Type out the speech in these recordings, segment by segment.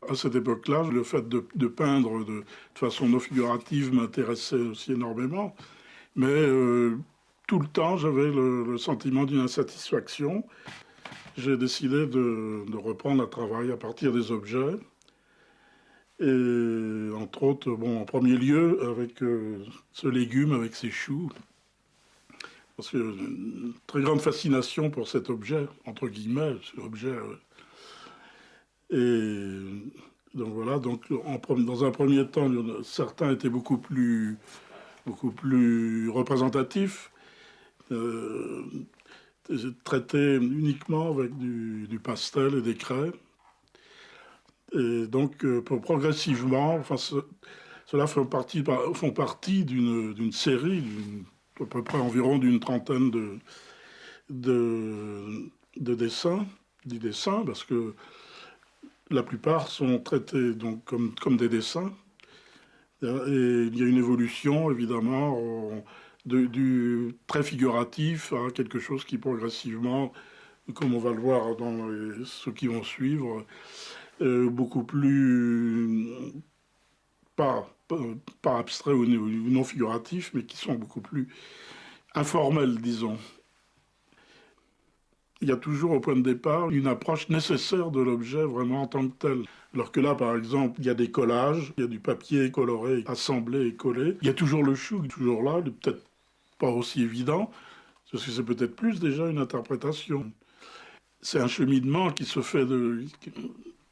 À cette époque-là, le fait de peindre de façon non figurative m'intéressait aussi énormément. Mais tout le temps, j'avais le sentiment d'une insatisfaction. J'ai décidé de reprendre un travail à partir des objets. Et entre autres, bon, en premier lieu, avec ce légume, avec ses choux. Parce que une très grande fascination pour cet objet, entre guillemets, cet objet. Et donc voilà, dans un premier temps, certains étaient beaucoup plus représentatifs, euh, traités uniquement avec du pastel et des craies. Et donc, progressivement, enfin, cela font partie d'une série, à peu près environ d'une trentaine de, de dessins, du dessin, parce que la plupart sont traités donc comme des dessins. Et il y a une évolution, évidemment, du très figuratif à quelque chose qui progressivement, comme on va le voir dans ceux qui vont suivre, beaucoup plus, pas, pas abstrait ou non figuratif, mais qui sont beaucoup plus informels, disons. Il y a toujours au point de départ une approche nécessaire de l'objet vraiment en tant que tel. Alors que là, par exemple, il y a des collages, il y a du papier coloré, assemblé et collé. Il y a toujours le chou, toujours là, peut-être pas aussi évident, parce que c'est peut-être plus déjà une interprétation. C'est un cheminement qui se fait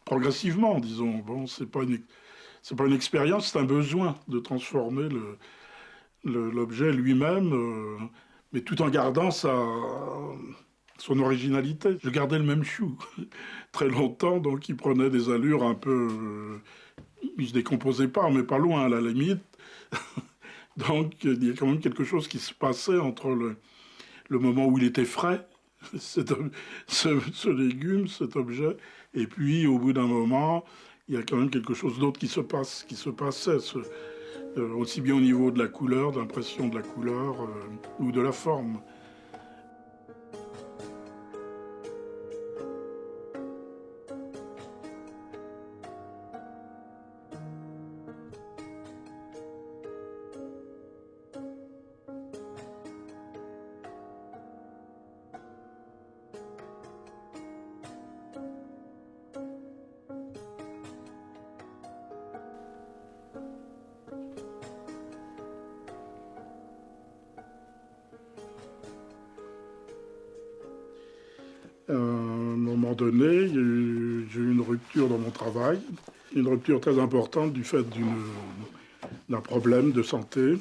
progressivement, disons. Bon, c'est pas une expérience, c'est un besoin de transformer l'objet lui-même, mais tout en gardant son originalité. Je gardais le même chou très longtemps, donc il prenait des allures un peu... il se décomposait pas, mais pas loin à la limite. Donc il y a quand même quelque chose qui se passait entre le moment où il était frais, ce légume, cet objet, et puis au bout d'un moment, il y a quand même quelque chose d'autre qui se passait, aussi bien au niveau de la couleur, de l'impression de la couleur ou de la forme. À un moment donné, j'ai eu une rupture dans mon travail, une rupture très importante du fait d'un problème de santé.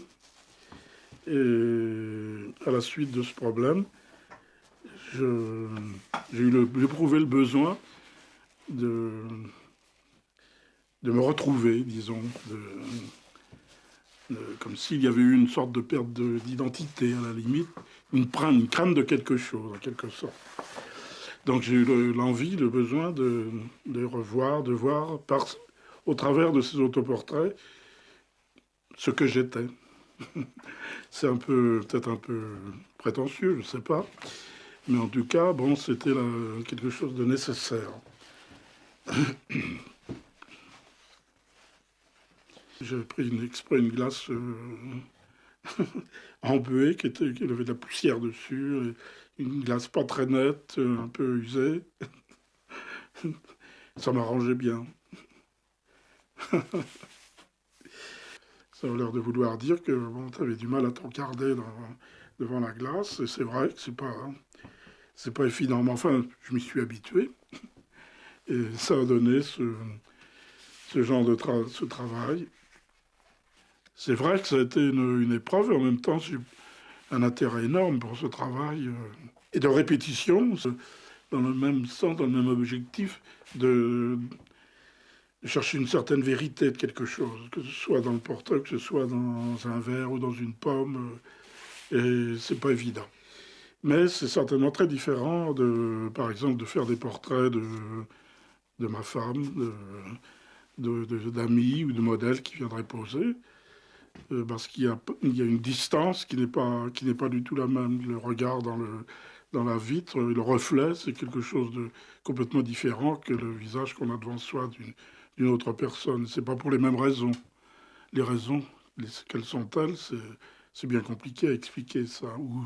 Et à la suite de ce problème, je- j'ai éprouvé le besoin de, de me retrouver, disons, comme s'il y avait eu une sorte de perte d'identité à la limite, une crainte de quelque chose, en quelque sorte. Donc j'ai eu l'envie, le besoin de revoir, de voir au travers de ces autoportraits ce que j'étais. C'est peut-être un peu prétentieux, je ne sais pas. Mais en tout cas, bon, c'était quelque chose de nécessaire. J'ai pris exprès une glace embuée qui avait de la poussière dessus, et une glace pas très nette, un peu usée. Ça m'arrangeait bien. Ça a l'air de vouloir dire que bon, tu avais du mal à te regarder devant la glace, et c'est vrai que c'est pas évident. Mais enfin, je m'y suis habitué, et ça a donné ce genre ce travail. C'est vrai que ça a été une épreuve, et en même temps, j'ai eu un intérêt énorme pour ce travail, et de répétition, dans le même sens, dans le même objectif, de chercher une certaine vérité de quelque chose, que ce soit dans le portrait, que ce soit dans un verre ou dans une pomme, et c'est pas évident. Mais c'est certainement très différent par exemple, de faire des portraits de ma femme, d'amis ou de modèles qui viendraient poser, parce il y a une distance qui n'est pas du tout la même. Le regard dans la vitre, le reflet, c'est quelque chose de complètement différent que le visage qu'on a devant soi d'une autre personne. C'est pas pour les mêmes raisons. Les raisons, quelles sont-elles? C'est bien compliqué à expliquer ça, ou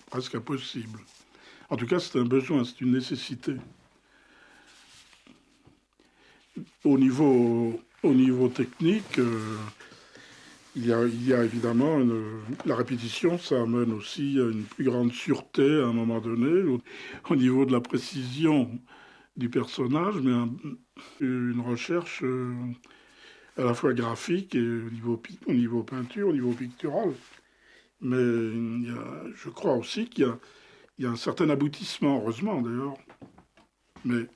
presque impossible. En tout cas, c'est un besoin, c'est une nécessité. Au niveau technique, il y a évidemment la répétition, ça amène aussi à une plus grande sûreté à un moment donné, au niveau de la précision du personnage, mais une recherche à la fois graphique et au niveau peinture, au niveau pictural. Mais je crois aussi il y a un certain aboutissement, heureusement d'ailleurs, mais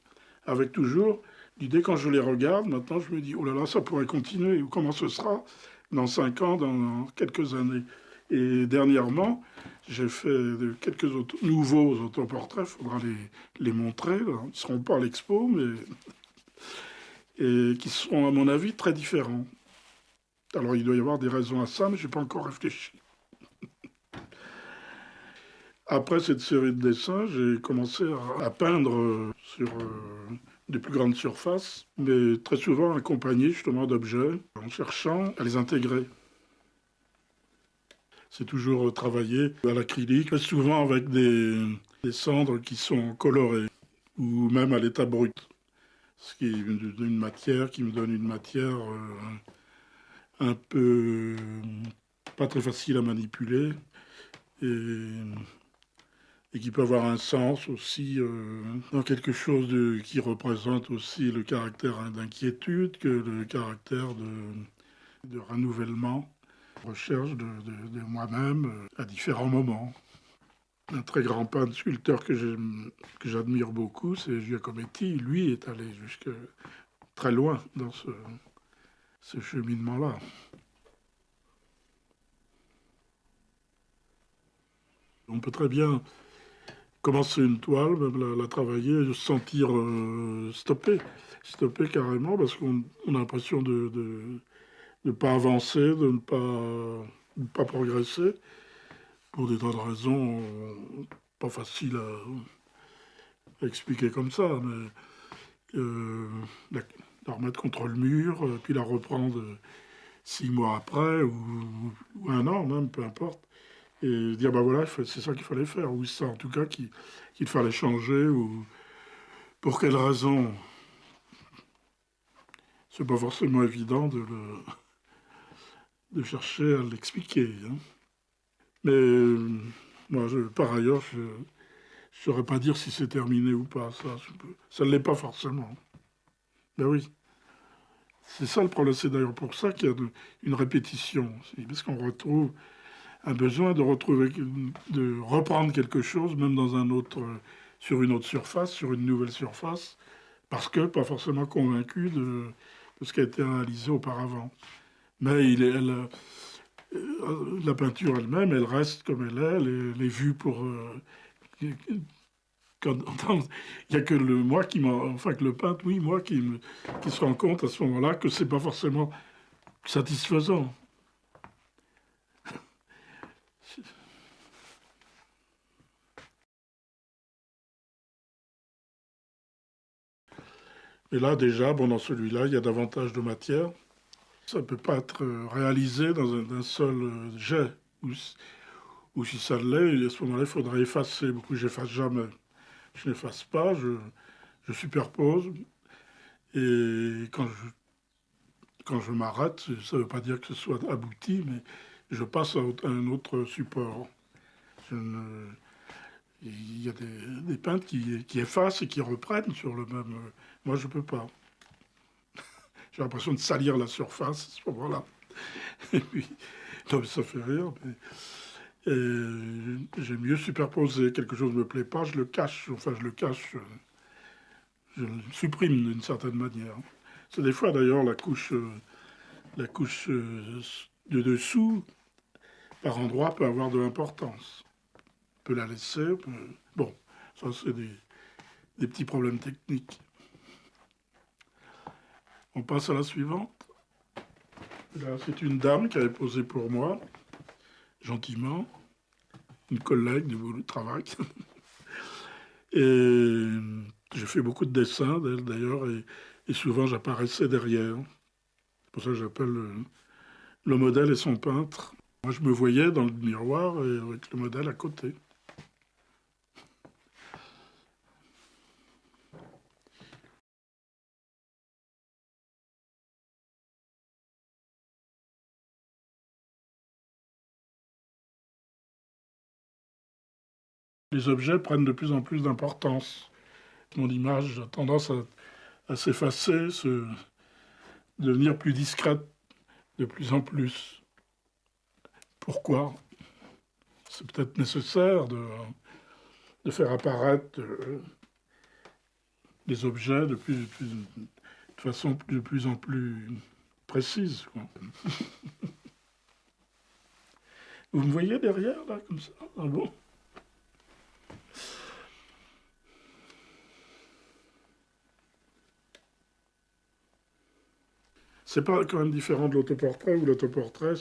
avec toujours l'idée, quand je les regarde, maintenant je me dis, oh là là, ça pourrait continuer, ou comment ce sera dans 5 ans, dans quelques années. Et dernièrement, j'ai fait quelques nouveaux autoportraits, il faudra les montrer, là. Ils ne seront pas à l'expo, mais et qui seront, à mon avis, très différents. Alors il doit y avoir des raisons à ça, mais je n'ai pas encore réfléchi. Après cette série de dessins, j'ai commencé à peindre sur des plus grandes surfaces, mais très souvent accompagné justement d'objets, en cherchant à les intégrer. C'est toujours travaillé à l'acrylique, souvent avec des cendres qui sont colorées, ou même à l'état brut, ce qui est une matière qui me donne une matière un peu pas très facile à manipuler, et qui peut avoir un sens aussi dans quelque chose qui représente aussi le caractère d'inquiétude, que le caractère de renouvellement, recherche de moi-même à différents moments. Un très grand peintre sculpteur que j'admire beaucoup, c'est Giacometti. Lui est allé jusque très loin dans ce cheminement-là. On peut très bien commencer une toile, même la travailler, et se sentir stoppé carrément, parce qu'on a l'impression de ne pas avancer, de ne pas progresser, pour des tas de raisons pas faciles à expliquer comme ça, mais euh, la, la remettre contre le mur, puis la reprendre 6 mois après, ou un an même, peu importe, et dire, ben voilà, c'est ça qu'il fallait faire, ou ça en tout cas qu'il fallait changer, ou pour quelle raison. C'est pas forcément évident de chercher à l'expliquer, hein. Mais moi, par ailleurs, je ne saurais pas dire si c'est terminé ou pas. Ça ne l'est pas forcément. Ben oui, c'est ça le problème. C'est d'ailleurs pour ça qu'il y a une répétition. C'est parce qu'on retrouve un besoin de reprendre quelque chose, même dans sur une autre surface, sur une nouvelle surface, parce que pas forcément convaincu de ce qui a été réalisé auparavant. Mais la peinture elle-même, elle reste comme elle est vue pour... quand, il n'y a que moi enfin que le peintre, oui, moi qui se rend compte à ce moment-là que c'est pas forcément satisfaisant. Et là, déjà, bon, dans celui-là, il y a davantage de matière. Ça ne peut pas être réalisé dans d'un seul jet. Ou si ça l'est, à ce moment-là, il faudrait effacer. Beaucoup, j'efface jamais. Je n'efface pas, je superpose. Et quand je m'arrête, ça ne veut pas dire que ce soit abouti, mais je passe à un autre support. Je ne- Il y a des peintres qui effacent et qui reprennent sur le même. Moi, je ne peux pas. J'ai l'impression de salir la surface à ce moment-là. Et puis, non, mais ça fait rire. J'aime mieux superposer. Quelque chose ne me plaît pas, je le cache. Enfin, je le cache, je le supprime d'une certaine manière. C'est des fois, d'ailleurs, la couche de dessous, par endroit, peut avoir de l'importance. On peut la laisser. Bon, ça, c'est des petits problèmes techniques. On passe à la suivante. Là, c'est une dame qui avait posé pour moi, gentiment, une collègue du travail. Et j'ai fait beaucoup de dessins d'elle, d'ailleurs, et et souvent j'apparaissais derrière. C'est pour ça que j'appelle le modèle et son peintre. Moi, je me voyais dans le miroir et avec le modèle à côté. Les objets prennent de plus en plus d'importance. Mon image a tendance à s'effacer, devenir plus discrète de plus en plus. Pourquoi? C'est peut-être nécessaire de faire apparaître des objets de façon de plus en plus précise, quoi. Vous me voyez derrière, là, comme ça? Ah bon? C'est pas quand même différent de l'autoportrait, où l'autoportrait,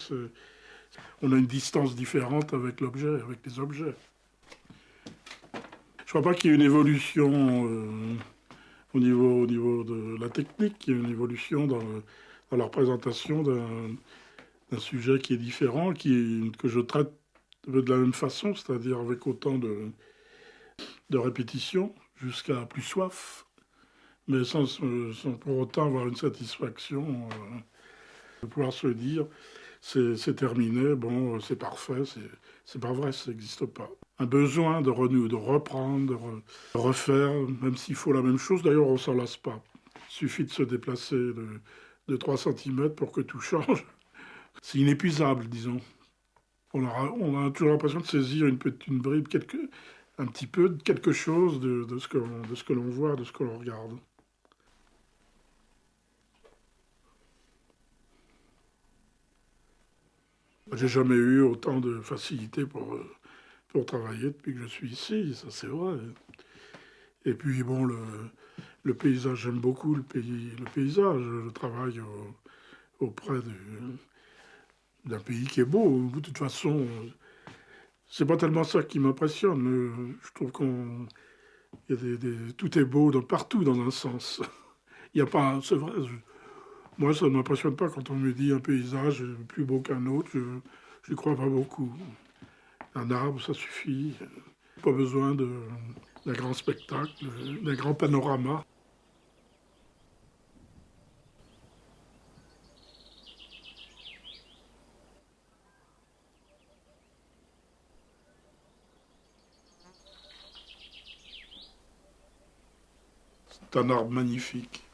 on a une distance différente avec l'objet, avec les objets. Je crois pas qu'il y ait une évolution au niveau de la technique, il y a une évolution dans la représentation d'un sujet qui est différent, que je traite de la même façon, c'est-à-dire avec autant de répétition, jusqu'à plus soif, mais sans pour autant avoir une satisfaction, de pouvoir se dire c'est terminé, bon, c'est parfait, c'est pas vrai, ça n'existe pas. Un besoin de reprendre, de refaire, même s'il faut la même chose, d'ailleurs on s'en lasse pas. Il suffit de se déplacer de 3 cm pour que tout change. C'est inépuisable, disons. On a toujours l'impression de saisir une bribe, un petit peu de quelque chose de ce que l'on voit, de ce que l'on regarde. J'ai jamais eu autant de facilité pour travailler depuis que je suis ici, ça c'est vrai. Et puis bon, le paysage, j'aime beaucoup le paysage. Je travaille auprès d'un pays qui est beau. De toute façon, c'est pas tellement ça qui m'impressionne. Je trouve tout est beau partout dans un sens. Il y a pas, c'est vrai. Moi, ça ne m'impressionne pas quand on me dit un paysage est plus beau qu'un autre. Je n'y crois pas beaucoup. Un arbre, ça suffit. Pas besoin d'un grand spectacle, d'un grand panorama. C'est un arbre magnifique.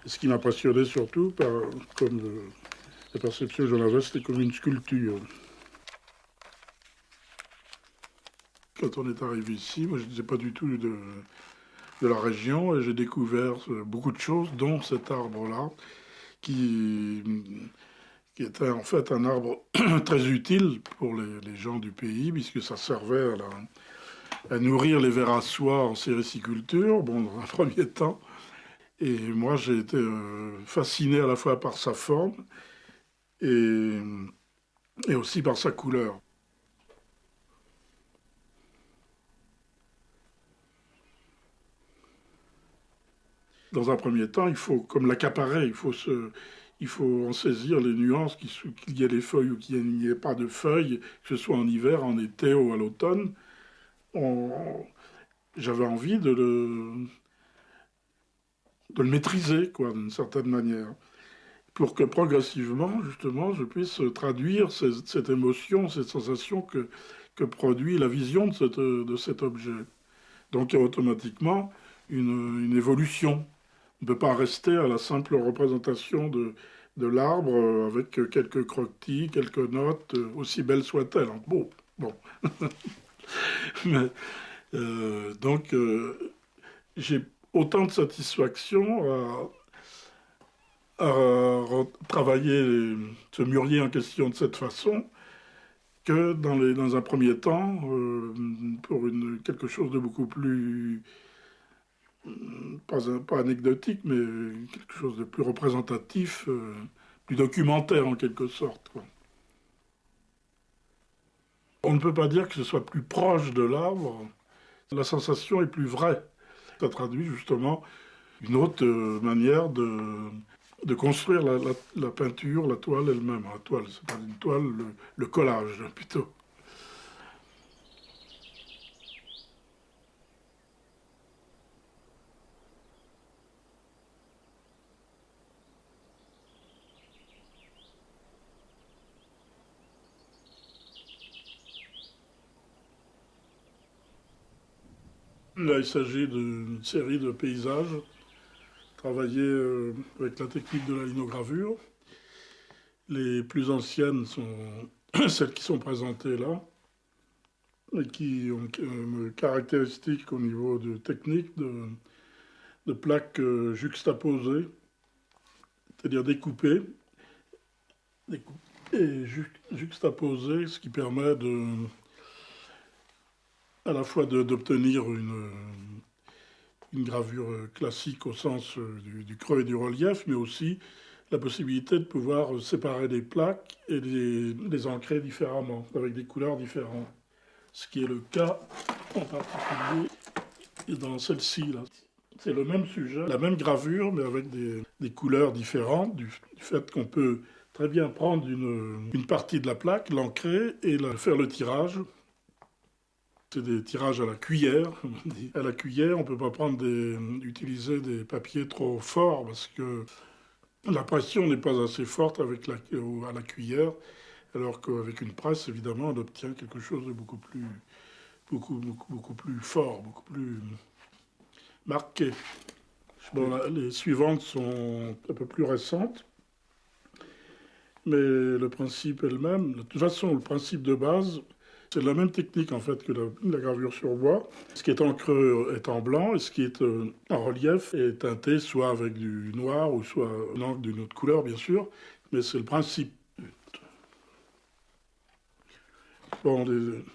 Et ce qui m'impressionnait surtout, comme la perception que j'en avais, c'était comme une sculpture. Quand on est arrivé ici, moi je n'étais pas du tout de la région et j'ai découvert beaucoup de choses, dont cet arbre-là, qui, qui était en fait un arbre très utile pour les gens du pays, puisque ça servait à nourrir les vers à soie en sériciculture, bon, dans un premier temps. Et moi, j'ai été fasciné à la fois par sa forme et, et aussi par sa couleur. Dans un premier temps, il faut, comme l'accaparer, il faut en saisir les nuances, qu'il y ait des feuilles ou qu'il n'y ait pas de feuilles, que ce soit en hiver, en été ou à l'automne. On- J'avais envie de le maîtriser, quoi, d'une certaine manière, pour que progressivement, justement, je puisse traduire cette émotion, cette sensation que produit la vision de cet objet. Donc, il y a automatiquement une évolution. On ne peut pas rester à la simple représentation de l'arbre avec quelques croquetis, quelques notes, aussi belles soient-elles. Hein. Bon, bon. Mais, donc, j'ai autant de satisfaction à travailler ce mûrier en question de cette façon que dans un premier temps, pour quelque chose de beaucoup plus, pas anecdotique, mais quelque chose de plus représentatif, plus documentaire en quelque sorte, quoi. On ne peut pas dire que ce soit plus proche de l'arbre, la sensation est plus vraie. Ça traduit justement une autre manière de construire la peinture, la toile elle-même. La toile, c'est pas une toile, le collage plutôt. Là, il s'agit d'une série de paysages travaillés avec la technique de la linogravure. Les plus anciennes sont celles qui sont présentées là, et qui ont une caractéristique au niveau de technique de plaques juxtaposées, c'est-à-dire découpées, et juxtaposées, ce qui permet à la fois d'obtenir une gravure classique au sens du creux et du relief, mais aussi la possibilité de pouvoir séparer des plaques et les ancrer différemment, avec des couleurs différentes. Ce qui est le cas en particulier dans celle-ci. C'est le même sujet, la même gravure, mais avec des couleurs différentes, du fait qu'on peut très bien prendre une partie de la plaque, l'ancrer et faire le tirage. C'est des tirages à la cuillère. À la cuillère, on ne peut pas utiliser des papiers trop forts parce que la pression n'est pas assez forte à la cuillère, alors qu'avec une presse, évidemment, on obtient quelque chose de beaucoup plus fort, beaucoup plus marqué. Bon, les suivantes sont un peu plus récentes, mais le principe est le même. De toute façon, le principe de base, c'est la même technique en fait que la gravure sur bois. Ce qui est en creux est en blanc et ce qui est en relief est teinté soit avec du noir ou soit une encre d'une autre couleur, bien sûr, mais c'est le principe. Bon, des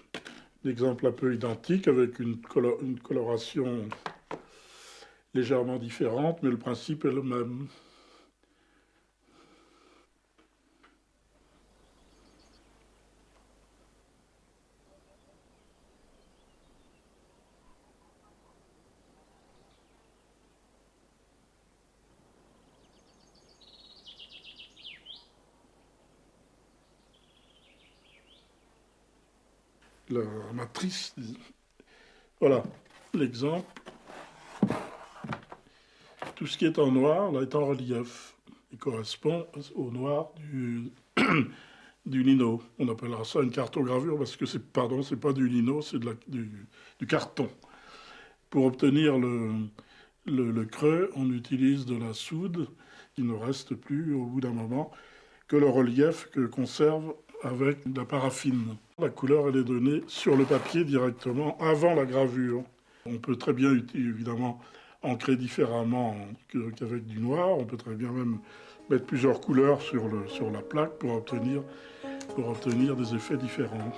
exemples un peu identiques avec une coloration légèrement différente, mais le principe est le même. La matrice, voilà l'exemple. Tout ce qui est en noir là, est en relief. Il correspond au noir du lino. On appellera ça une cartogravure parce que c'est pas du lino, c'est du carton. Pour obtenir le creux, on utilise de la soude. Il ne reste plus au bout d'un moment que le relief que conserve avec de la paraffine. La couleur, elle est donnée sur le papier directement avant la gravure. On peut très bien, évidemment, ancrer différemment qu'avec du noir. On peut très bien même mettre plusieurs couleurs sur la plaque pour obtenir des effets différents.